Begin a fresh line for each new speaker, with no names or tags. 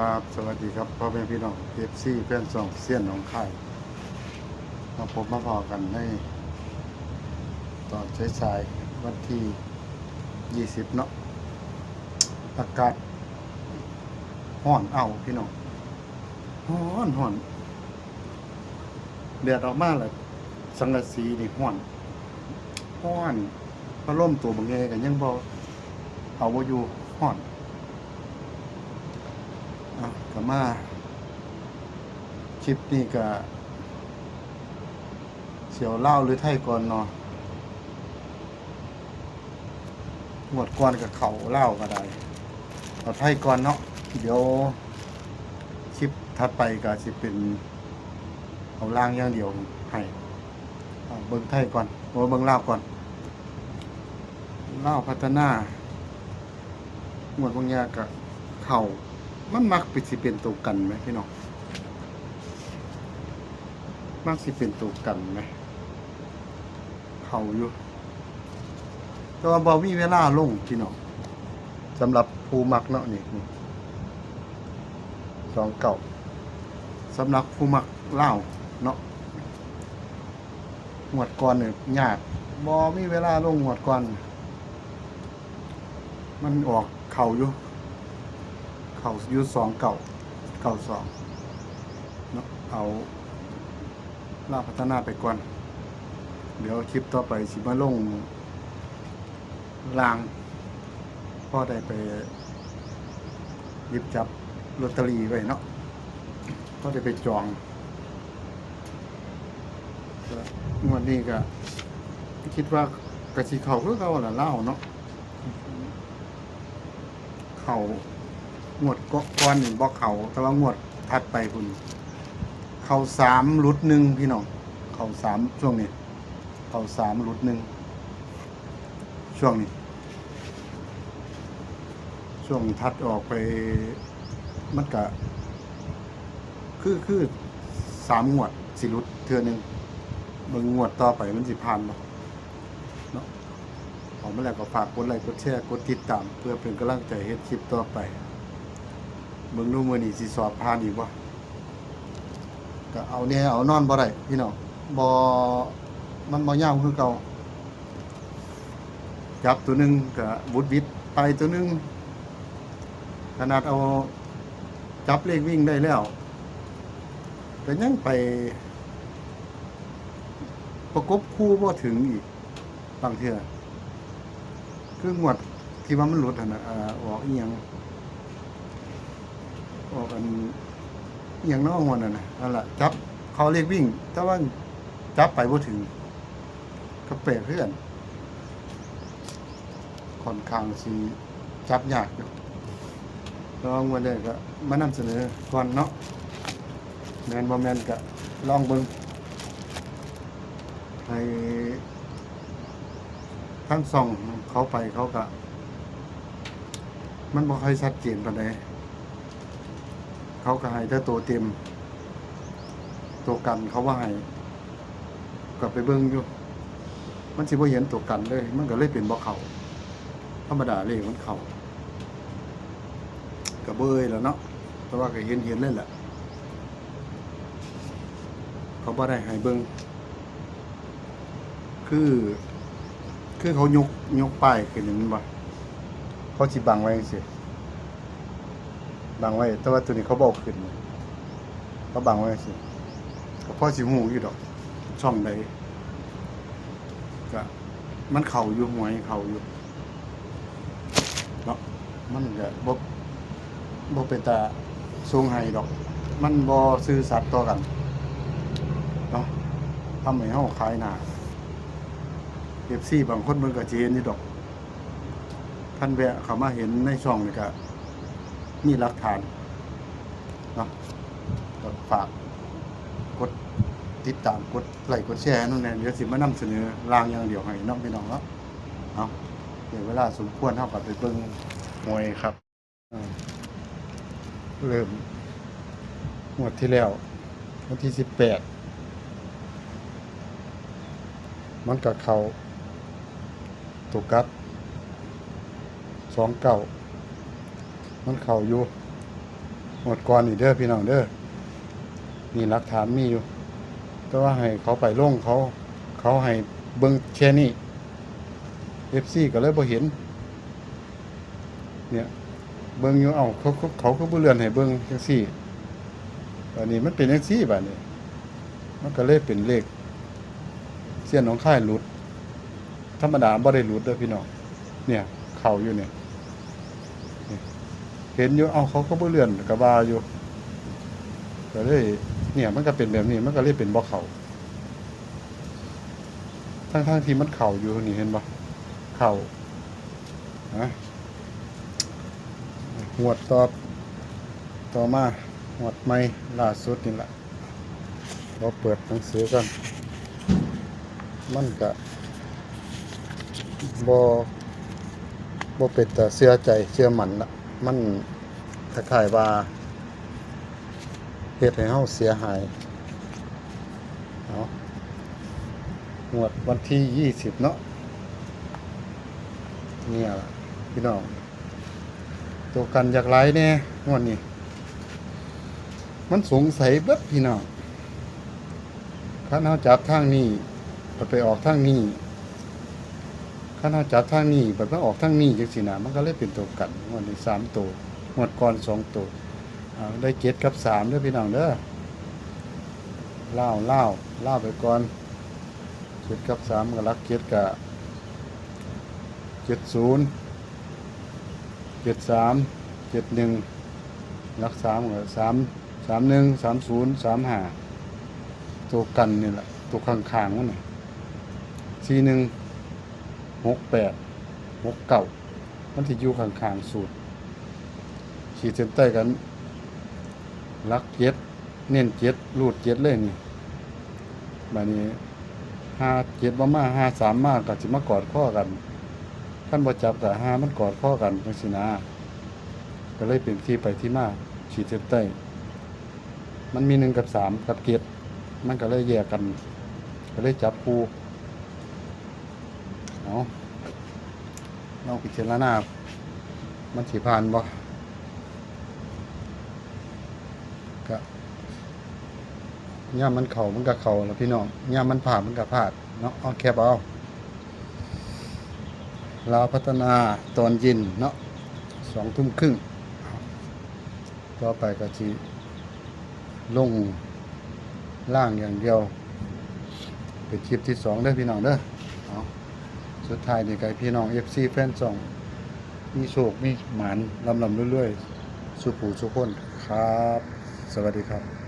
ครับสวัสดีครับพ่อแม่พี่น้องเอฟซีแฟนซองเซียนหนองคายมาพบมาพอกันในตอนสายๆวันที่20เนาะอากาศร้อนพี่น้องร้อนแดดออกมาเลยสังกะสีนี่ร้อนพัดลมตัวบางแงกันยังบ่เอาบ่อยู่ร้อนก็มาคลิปนี้ก็เสียวเล่าหรือไทยก่อนเนาะหมดก่อนกับเขาเล่าก็ได้เอาไทยก่อนเนาะเดี๋ยวคลิปถัดไปก็สิเป็นเอาล่างอย่างเดียวให้เบิ่งไทยก่อนเบิ่งเล่าก่อนเล่าพัฒนาหมดบางอย่างกับเขามันมักสิเป็นตัวกันไหมพี่น้องมักสิเป็นตัวกันไหมเขาอยู่แต่ว่าบ่มีเวลาลงพี่น้องสำหรับผู้มักเนาะนี่29สำหรับผู้มักเล่าเนาะงวดก่อนเนี่ยยากบ่มีเวลาลงงวดก่อนมันออกเข่าอยู่2992เนาะเอาลาพัฒนาไปก่อนเดี๋ยวคลิปต่อไปสิมาลงลางพ่อได้ไปหยิบจับลอตเตอรี่ไว้เนาะพ่อได้ไปจองงวดนี้ก็คิดว่ากระสีเขาคือเขาล่ะเล่าเนาะเขางวดก้อนหนึ่งบอกเขาแต่ว่างวดถัดไปคุณเขา3หลุด1พี่น้องเขา3ช่วงนี้เขา3หลุด1ช่วงนี้ช่วงถัดออกไปมันก็คือ3งวดสิหลุดเทื่อนึงเบิ่งงวดต่อไปมันสิผ่านบ่เนาะเอามาแล้วก็ฝากกดไลค์กดแชร์กดติดตามเพื่อเป็นกำลังใจเฮ็ดคลิปต่อไปเบิ่งดูมื้อนี้สิสอบผ่านอีกบ่ก็เอาแน่เอานอนบ่ได้พี่น้องบ่มันบ่ยาวคือเก่าจับตัวนึงก็บุดวิดไปตัวนึงขนาดเอาจับเลขวิ่งได้แล้วก็ยังไปประกบคู่บ่ถึงอีกบางเทื่อคืองวดที่ว่ามันหลุดหั่นน่ะออกอีหยังออกอันอย่างน้องวันนั่นนะนั่นแหละจับเขาเรียกวิ่งแต่ว่าจับไปบ่ถึงก็แปลกเพื่อนค่อนข้างสิจับยากอยู่ลองวันเด้ก็มานำเสนอก่อนเนาะแม่นบ่แม่นก็ลองเบิ่งให้ทั้งสองเขาไปเขาก็มันบ่ค่อยชัดเจนปานใดเขาก็ให้แต่ตัวเต็มตัวกันเขาว่าให้ก็ไปเบิ่งอยู่มันสิบ่เห็นตัวกันเลยมันก็เลยเป็นบ่เข้าธรรมดาเลขมันเข้าก็เบิ่ยแล้วเนาะแต่ว่าก็เห็นเลยแหละเขาบ่ได้ให้เบิ่งคือเขายกป้ายขึ้นนั่นบ่เขาสิบังไว้จังซี่บังไว้แต่ว่าตัวนี้เขาบอกขึ้นเขาบังไว้สิก็พอสิหูอยู่ดอกช่องใดก็มันเข่าอยู่หวยเข่าอยู่เนาะมันก็บ่เป็นตาสูงให้ดอกมันบ่ซื่อสัตย์ต่อกันเนาะทำให้เฮาขายหน้า FC บางคนมันก็สิเห็นอยู่ดอกท่านแวะเข้ามาเห็นในช่องนี่ก็มีหลักฐานเนาะก็ฝากกดติดตามกดไลค์กดแชร์นั่นแหละเดี๋ยวสิมานำเสนอรางอย่างเดียวให้น้องพี่น้องเนาะเอาเดี๋ยวเวลาสมควรเท่ากับไปเบิ่งมวยครับเริ่มงวดที่แล้ววันที่18มันก็เข้าตกกัด29มันเข้าอยู่ หมดก่อนนี่เด้อพี่น้องเด้อนี่หลักฐานมีอยู่แต่ว่าให้เขาไปลงเขาให้เบิ่งแค่นี้ FC ก็เลยบ่เห็นเนี่ยเบิ่งอยู่เขาก็บ่เลื่อนให้เบิ่งจังซี่บัดนี้มันเป็นจังซี่บัดนี้มันก็เลยเป็นเลขเสี้ยนหนองคายหลุดธรรมดาบ่ได้หลุดเด้อพี่น้องเนี่ยเข้าอยู่เนี่ยเห็นอยู่เขาก็บ่เลื่อนก็ว่าอยู่ก็เลยเนี่ยมันก็เป็นแบบนี้มันก็เลยเป็นบ่เข้าทั้งที่มันเข้าอยู่นี่เห็นบ่เข้านะหวดต่อมาหวดใหม่ล่าสุดนี่แหละเราเปิดหนังสือกันมันก็บ่เป็นแต่เชื่อใจเชื่อมันละมันคล้ายๆว่าเฮ็ดให้เฮาเสียหายหวดวันที่20เนาะเนี่ยล่ะพี่น้องตัวกันอยากไล่แน่งวดนี้มันสงสัยเบิดพี่น้องคันเฮาจับทางนี้ไปออกทางนี้คันเฮาจับทางนี้ไปออกทางนี้จังซี่นะมันก็เลยเป็นตัวกันงวดนี้3ตัวงวดก่อน2ตัวได้7กับ3เด้อพี่น้องเด้อเล่าไปก่อน7กับ3ก็รัก7ก็70 73 71รัก3ก็3 31 30 35ตัวกันนี่แหละตัวข้างๆมันน่ะ41 68 69มันสิอยู่ข้างๆสูตรขีดเส้นใต้กันรัก7เน้น7รูด7เลยนี่บัดนี้57บ่มา53มาก็สิมากอดข้อกันคันบ่จับก็5มันกอดข้อกันจังซี่นะก็เลยเป็นที่ไปที่มาขีดเส้นใต้มันมี1กับ3กับ7มันก็เลยแยกกันก็เลยจับคู่ลองพิจารณามันสิผ่านบ่ก็ย่ามมันเข้ามันก็เข้าแล้วพี่น้องย่ามมันผ่านมันก็พลาดเนาะเอาแคบเอาลาวพัฒนาตอนเย็นเนาะ20:30นต่อไปก็สิลงล่างอย่างเดียวเป็นคลิปที่2เด้อพี่น้องเด้อสุดท้ายนี่ก็ให้พี่น้อง FC แฟนช่องมีโชคมีหมานลำรวยๆสุขผู้สุขคนครับสวัสดีครับ